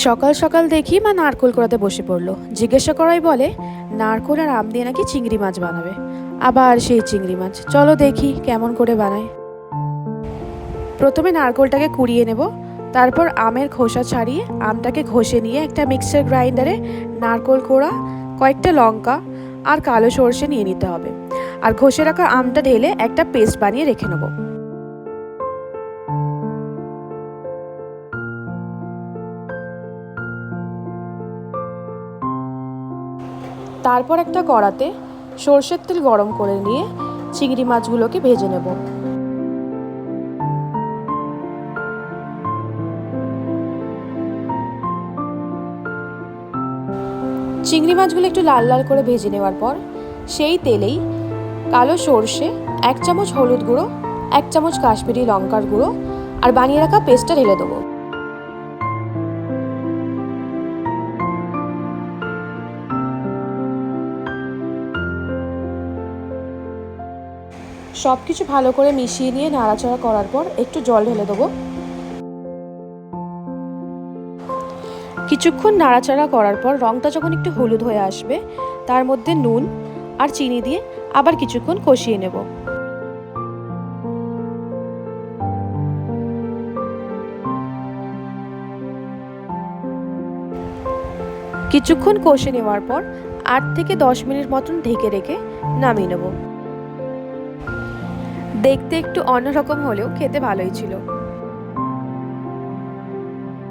সকাল সকাল দেখি মা নারকোল কোড়াতে বসে পড়লো। জিজ্ঞাসা করাই বলে নারকোল আর আম দিয়ে নাকি চিংড়ি মাছ বানাবে। আবার সেই চিংড়ি মাছ, চলো দেখি কেমন করে বানায়। প্রথমে নারকোলটাকে কুড়িয়ে নেব, তারপর আমের খোসা ছাড়িয়ে আমটাকে ঘষে নিয়ে একটা মিক্সার গ্রাইন্ডারে নারকোল কোড়া, কয়েকটা লঙ্কা আর কালো সর্ষে নিয়ে নিতে হবে। আর ঘষে রাখা আমটা ঢেলে একটা পেস্ট বানিয়ে রেখে নেব। তারপর একটা কড়াতে সর্ষের তেল গরম করে নিয়ে চিংড়ি মাছগুলোকে ভেজে নেব। চিংড়ি মাছগুলো একটু লাল লাল করে ভেজে নেওয়ার পর সেই তেলেই কালো সর্ষে, 1 চামচ হলুদ গুঁড়ো, 1 চামচ কাশ্মীরি লঙ্কার গুঁড়ো আর বানিয়ে রাখা পেস্টটা ঢেলে দেবো। সব কিছু ভালো করে মিশিয়ে নিয়ে নাড়াচাড়া করার পর একটু জল ঢেলে দেবো। কিছুক্ষণ নাড়াচাড়া করার পর রঙটা যখন একটু হলুদ হয়ে আসবে, তার মধ্যে নুন আর চিনি দিয়ে আবার কিছুক্ষণ কষিয়ে নেব। কিছুক্ষণ কষে নেওয়ার পর 8 থেকে 10 মিনিট মতন ঢেকে রেখে নামিয়ে নেব। দেখতে একটু অন্যরকম হলেও খেতে ভালোই ছিল।